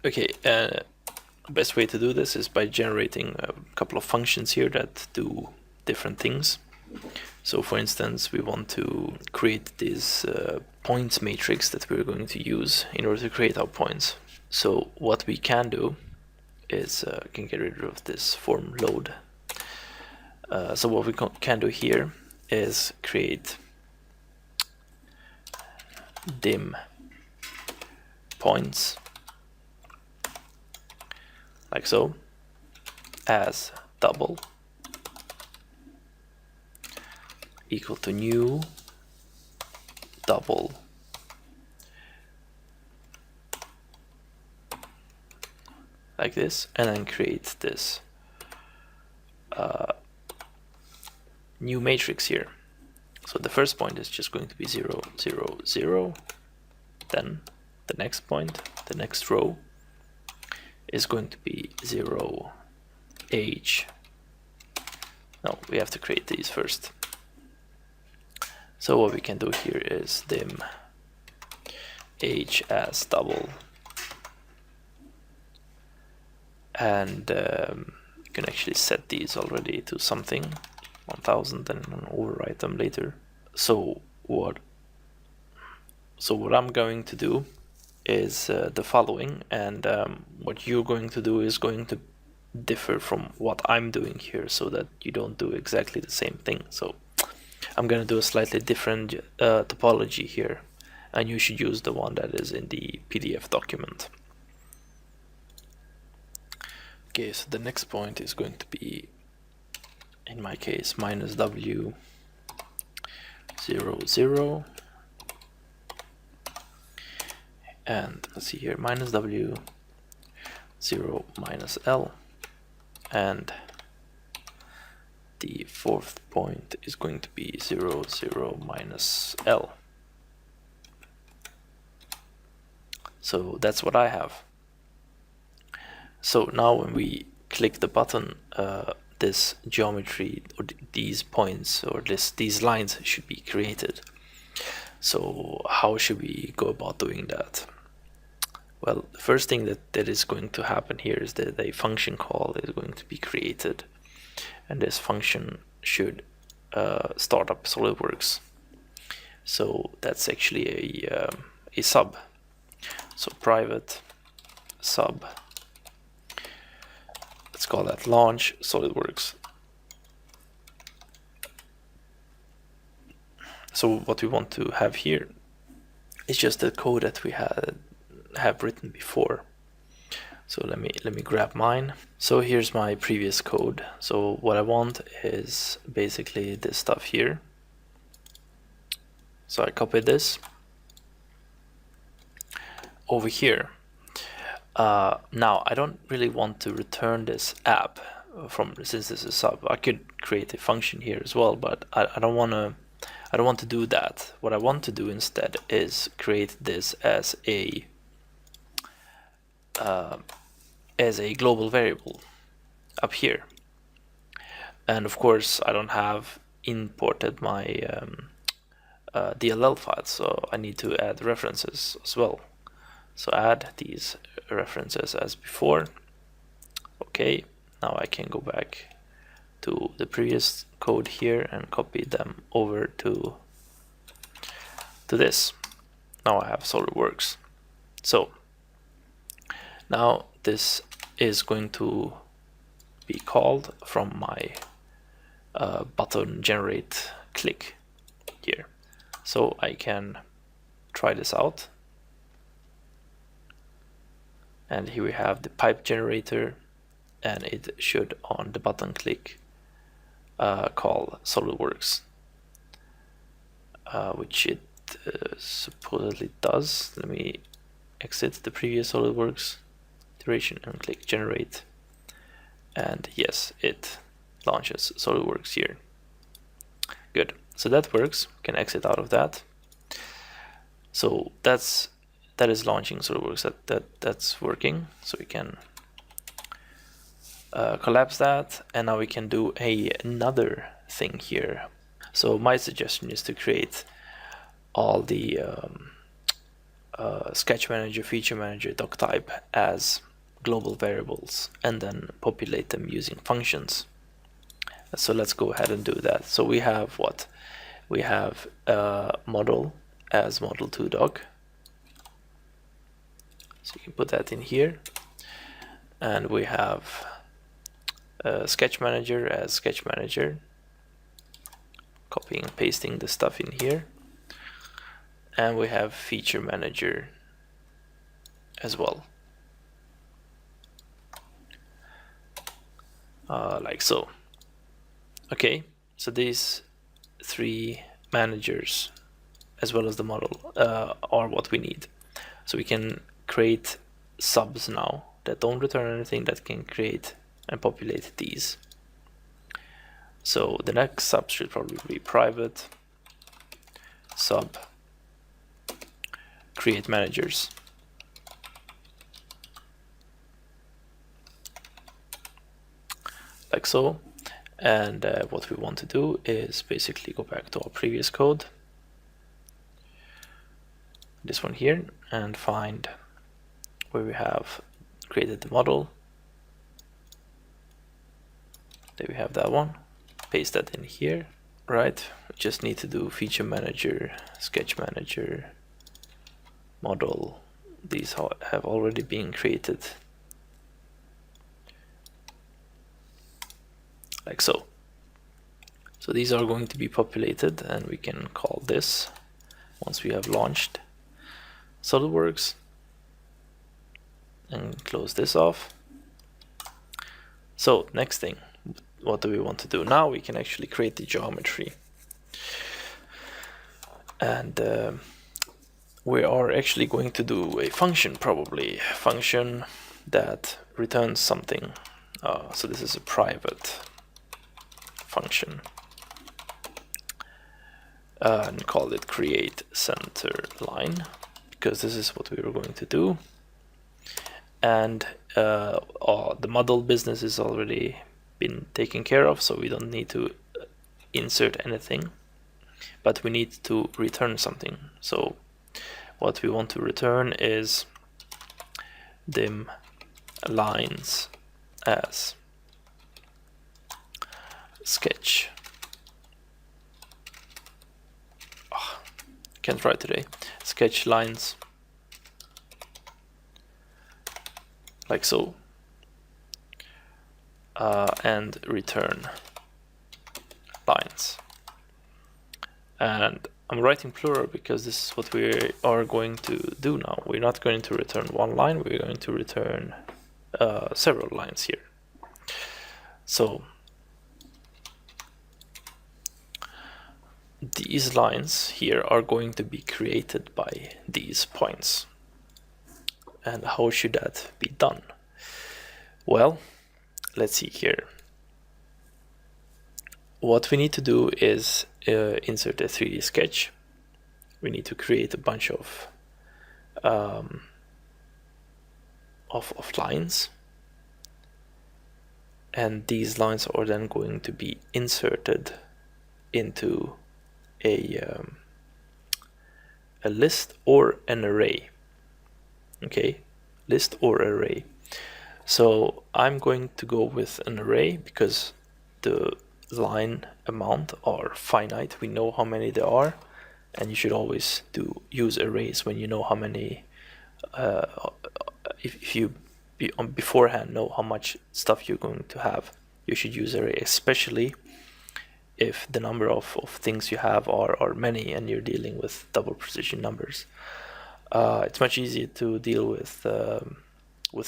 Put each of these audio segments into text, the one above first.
Okay, best way to do this is by generating a couple of functions here that do different things. So for instance, we want to create this points matrix that we're going to use in order to create our points. So what we can do is can get rid of this form load. So what we can do here is create dim points like so as double equal to new double like this, and then create this new matrix here. So the first point is just going to be 0, 0, 0. Then the next point, the next row, is going to be 0, h. No, we have to create these first. So what we can do here is dim h as double, and you can actually set these already to something 1000 and overwrite them later. So what I'm going to do is the following, and what you're going to do is going to differ from what I'm doing here, so that you don't do exactly the same thing. So I'm going to do a slightly different topology here, and you should use the one that is in the PDF document. Okay, so the next point is going to be, in my case, minus w 0, 0, and let's see here, minus w 0 minus l, and the fourth point is going to be 0, 0 minus l. So that's what I have. So now when we click the button, this geometry, or these points, or these lines should be created. So how should we go about doing that? Well, the first thing that is going to happen here is that a function call is going to be created, and this function should start up SolidWorks. So that's actually a sub. So private sub, let's call that launch SolidWorks. So what we want to have here is just the code that we have written before. So let me grab mine. So here's my previous code. So what I want is basically this stuff here. So I copied this over here. Now I don't really want to return this app since this is sub. I could create a function here as well, but I don't want to do that. What I want to do instead is create this as a global variable up here. And of course I don't have imported my DLL files, so I need to add references as well. So add these references as before. Okay, now I can go back to the previous code here and copy them over to this. Now I have SolidWorks. So now this is going to be called from my button generate click here. So I can try this out. And here we have the pipe generator, and it should, on the button click, call SolidWorks, which it supposedly does. Let me exit the previous SolidWorks iteration and click generate, and yes, it launches SolidWorks here. Good, so that works. Can exit out of that. So that is launching SolidWorks. That's working. So we can collapse that, and now we can do another thing here. So my suggestion is to create all the sketch manager, feature manager, doc type as global variables and then populate them using functions. So let's go ahead and do that. So we have what? We have model as model2doc. So you can put that in here. And we have sketch manager as sketch manager. Copying and pasting the stuff in here. And we have feature manager as well. Like so. Okay, so these three managers as well as the model are what we need. So we can create subs now that don't return anything, that can create and populate these. So the next sub should probably be private sub create managers. Like so. And what we want to do is basically go back to our previous code, this one here, and find where we have created the model. There we have that one. Paste that in here. Right, we just need to do feature manager, sketch manager, model. These have already been created. Like so. So these are going to be populated, and we can call this once we have launched SolidWorks and close this off. So next thing, what do we want to do? Now we can actually create the geometry, and we are actually going to do a function, probably function that returns something. So this is a private function, and call it create center line, because this is what we were going to do. And the model business is already been taken care of, so we don't need to insert anything, but we need to return something. So what we want to return is dim lines as sketch. Can't write today. Sketch lines, like so, and return lines. And I'm writing plural because this is what we are going to do now. We're not going to return one line, we're going to return several lines here. So these lines here are going to be created by these points. And how should that be done? Well, let's see here. What we need to do is insert a 3D sketch. We need to create a bunch of lines, and these lines are then going to be inserted into a list or an array. Okay, list or array. So I'm going to go with an array because the line amount are finite. We know how many there are, and you should always use arrays when you know how many. If you beforehand know how much stuff you're going to have, you should use array, especially if the number of things you have are many and you're dealing with double precision numbers. It's much easier to deal with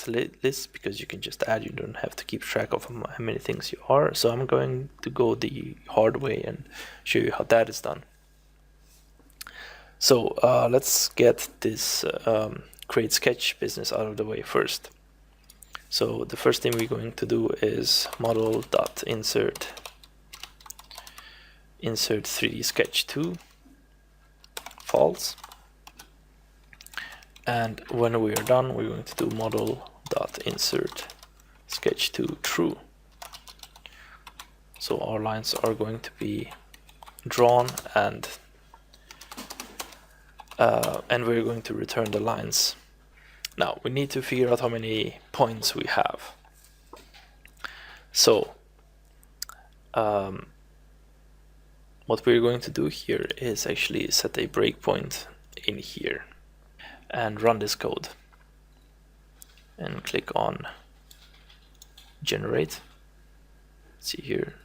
lists because you can just add. You don't have to keep track of how many things you are. So I'm going to go the hard way and show you how that is done. So let's get this create sketch business out of the way first. So the first thing we're going to do is model.insert insert 3D sketch 2 false. And when we are done, we're going to do model.insert sketch 2 true. So our lines are going to be drawn, and and we're going to return the lines. Now we need to figure out how many points we have. So what we're going to do here is actually set a breakpoint in here and run this code and click on generate. See here,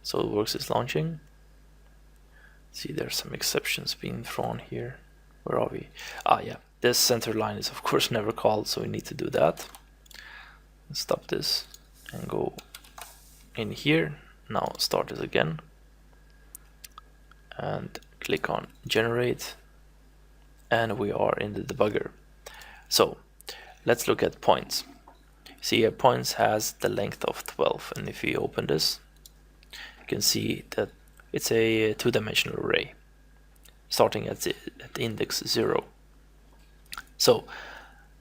SolidWorks is launching. See, there's some exceptions being thrown here. Where are we? Ah, yeah, this center line is of course never called, so we need to do that. Stop this and go in here. Now start it again and click on generate, and we are in the debugger. So let's look at points. See here, points has the length of 12, and if we open this, you can see that it's a two-dimensional array starting at the index 0. So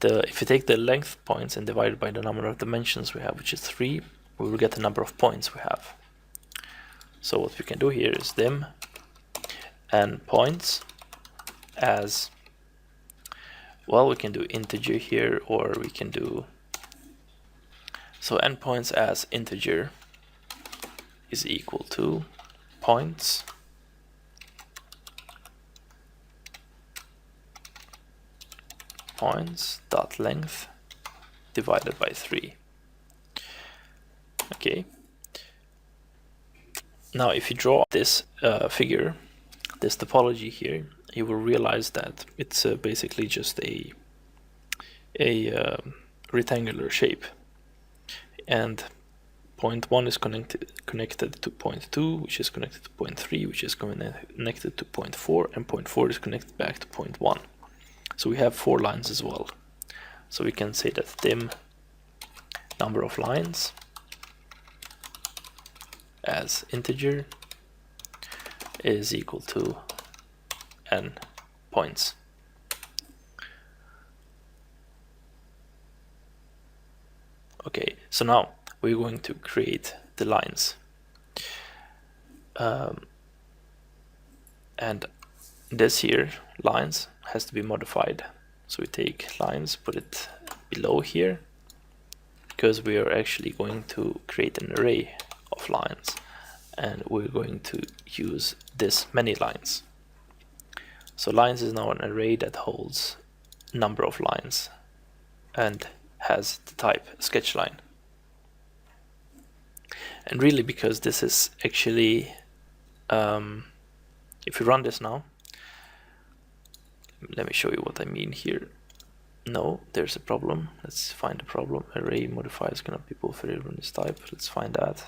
if you take the length points and divide it by the number of dimensions we have, which is 3, we will get the number of points we have. So what we can do here is dim and points as well. We can do integer here, or we can do so endpoints as integer is equal to points dot length divided by 3. Okay. Now if you draw this figure, this topology here, you will realize that it's basically just a rectangular shape, and point 1 is connected to point 2, which is connected to point 3, which is connected to point 4, and point 4 is connected back to point 1. So we have 4 lines as well. So we can say that dim number of lines as integer is equal to n points. Okay, so now we're going to create the lines. And this here, lines, has to be modified. So we take lines, put it below here, because we are actually going to create an array of lines, and we're going to use this many lines. So lines is now an array that holds number of lines and has the type sketch line. And really, because this is actually, if we run this now, let me show you what I mean here. No, there's a problem. Let's find the problem. Array modifiers cannot be both variable in this type. Let's find that.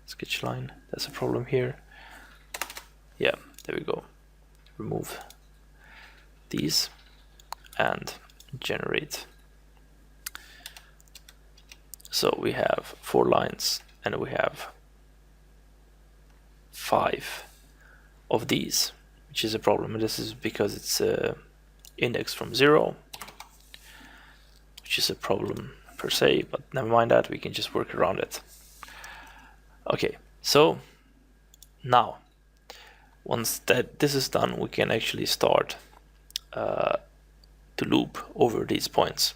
Sketch line. There's a problem here. Yeah, there we go. Remove these and generate. So we have 4 lines and we have 5 of these, which is a problem. And this is because it's indexed from 0, which is a problem per se, but never mind that, we can just work around it. Okay, so now once this is done, we can actually start to loop over these points.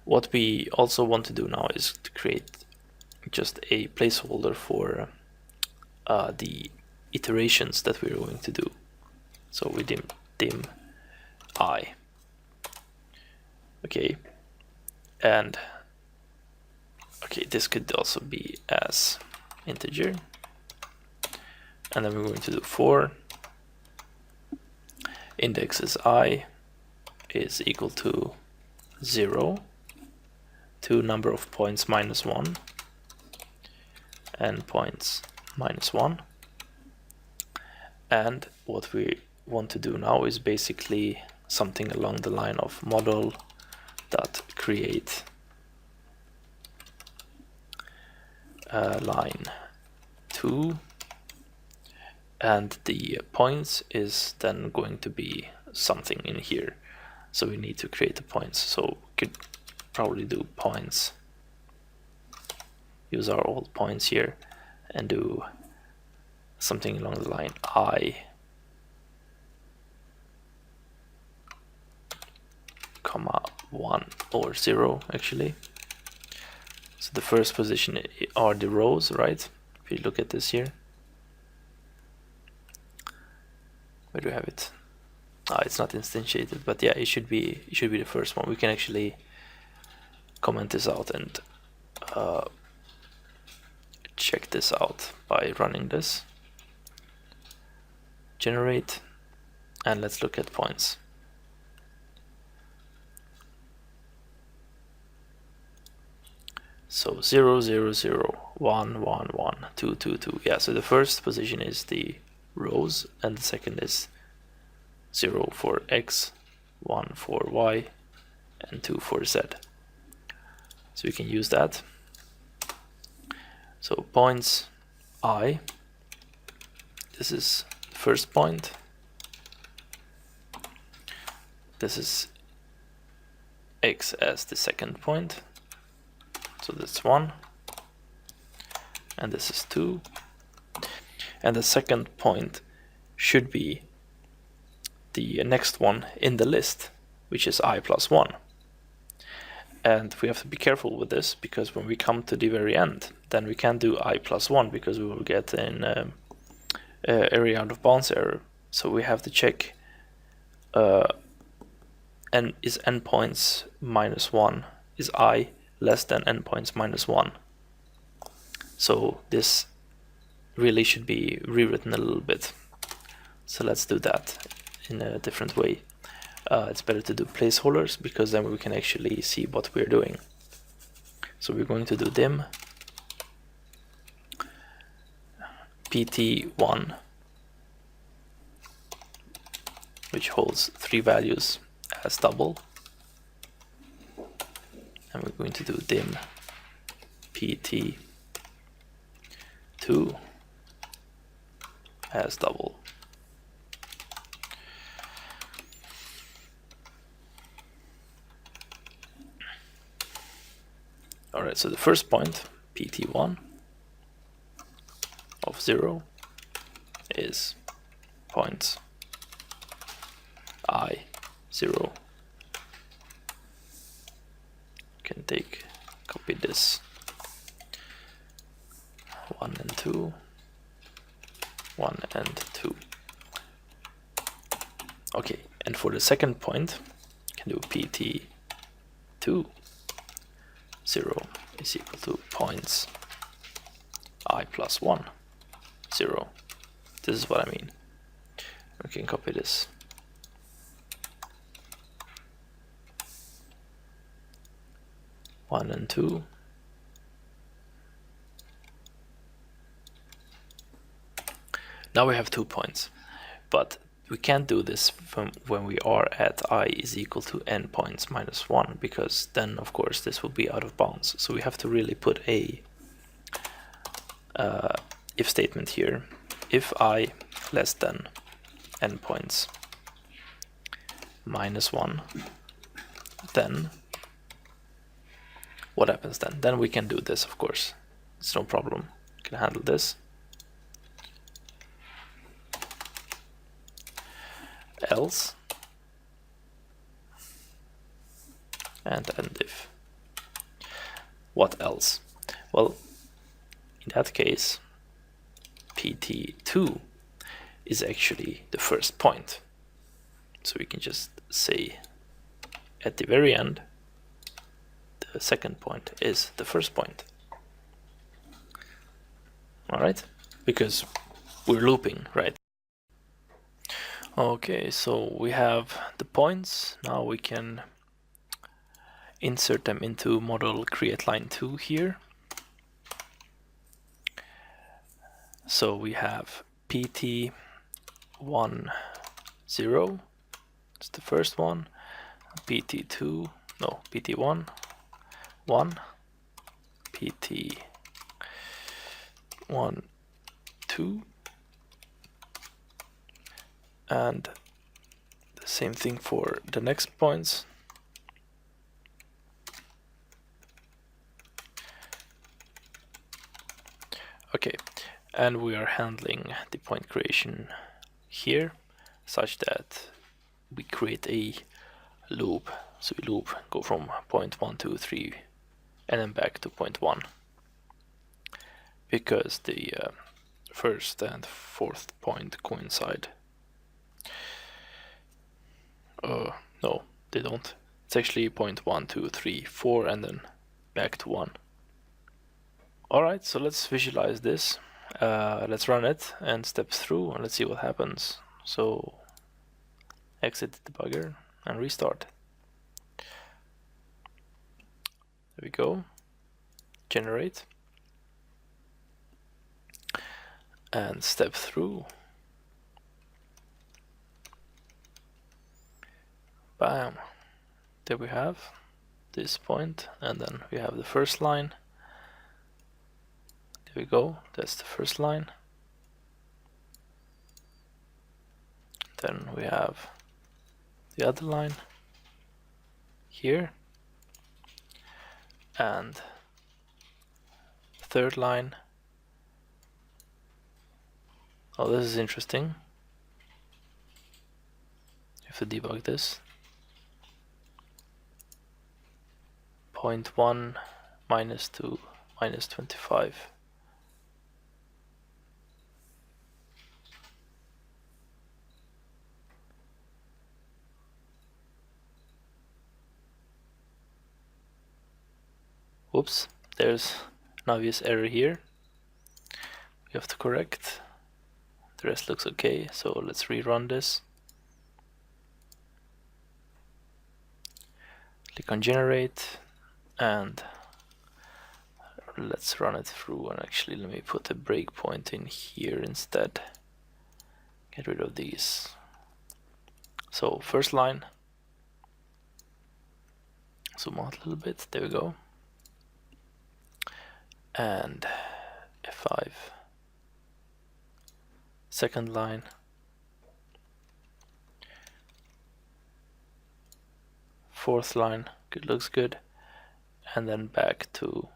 What we also want to do now is to create just a placeholder for the iterations that we're going to do. So we dim I. Okay, and okay, this could also be as integer, and then we're going to do for index is I is equal to 0 to number of points -1 and points -1. And what we want to do now is basically something along the line of model dot create line 2, and the points is then going to be something in here. So we need to create the points. So we could probably do points, use our old points here, and do something along the line I comma 1 or 0 actually. So the first position are the rows, right? If you look at this here, where do we have it? It's not instantiated, but yeah, it should be the first one. We can actually comment this out and check this out by running this. Generate, and let's look at points. So 0, 0, 0, 1, 1, 1, 2, 2, 2. Yeah, so the first position is the rows, and the second is 0 for x, 1 for y, and 2 for z. So we can use that. So points I, this is the first point. This is x as the second point. So that's 1, and this is 2, and the second point should be the next one in the list, which is I plus 1. And we have to be careful with this, because when we come to the very end, then we can't do I plus 1, because we will get an area out of bounds error. So we have to check n is endpoints minus 1, is I less than endpoints minus 1. So this really should be rewritten a little bit. So let's do that in a different way. It's better to do placeholders, because then we can actually see what we're doing. So we're going to do dim pt1, which holds 3 values as double, and we're going to do dim pt2 as double. Alright, so the first point, pt1 of 0, is points I 0. Can copy this 1 and 2, 1 and 2. Okay, and for the second point, can do pt2 0 is equal to points I plus 1 0. This is what I mean. We can copy this. One and 2. Now we have 2 points, but we can't do this from when we are at I is equal to n points minus 1, because then of course this will be out of bounds. So we have to really put a if statement here. If I less than n points minus 1, then what happens then? Then we can do this, of course. It's no problem. We can handle this. Else and end if. What else? Well, in that case, pt2 is actually the first point. So we can just say at the very end, the second point is the first point. Alright? Because we're looping, right? Okay, so we have the points. Now we can insert them into model create line 2 here. So we have pt1 0, it's the first one, pt2, no, pt1 1, pt1 2, and the same thing for the next points. Okay, and we are handling the point creation here such that we create a loop. So we loop, go from point 1, 2, 3, and then back to point 1. Because the first and fourth point coincide. No, they don't. It's actually point 1, 2, 3, 4, and then back to 1. Alright, so let's visualize this. Let's run it and step through and let's see what happens. So exit the debugger and restart. There we go. Generate. And step through. Bam. There we have this point, and then we have the first line. There we go, that's the first line. Then we have the other line here, and third line. Oh, this is interesting. You have to debug this. Point 1, -2, -25. Whoops, there's an obvious error here. We have to correct. The rest looks okay, so let's rerun this. Click on generate and let's run it through, and actually let me put a breakpoint in here instead. Get rid of these. So first line, zoom out a little bit, there we go. And F5. Second line. Fourth line, good, looks good. And then back to,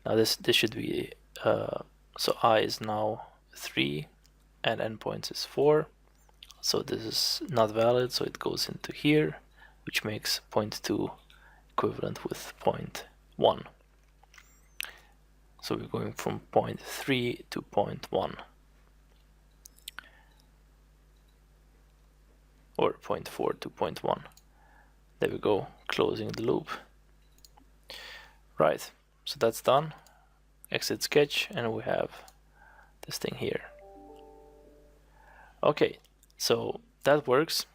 now this should be, so I is now 3 and endpoints is 4. So this is not valid, so it goes into here, which makes point 2 equivalent with point 1. So we're going from point 3 to point 1. Or point 4 to point 1. There we go, closing the loop. Right, so that's done. Exit sketch, and we have this thing here. Okay, so that works.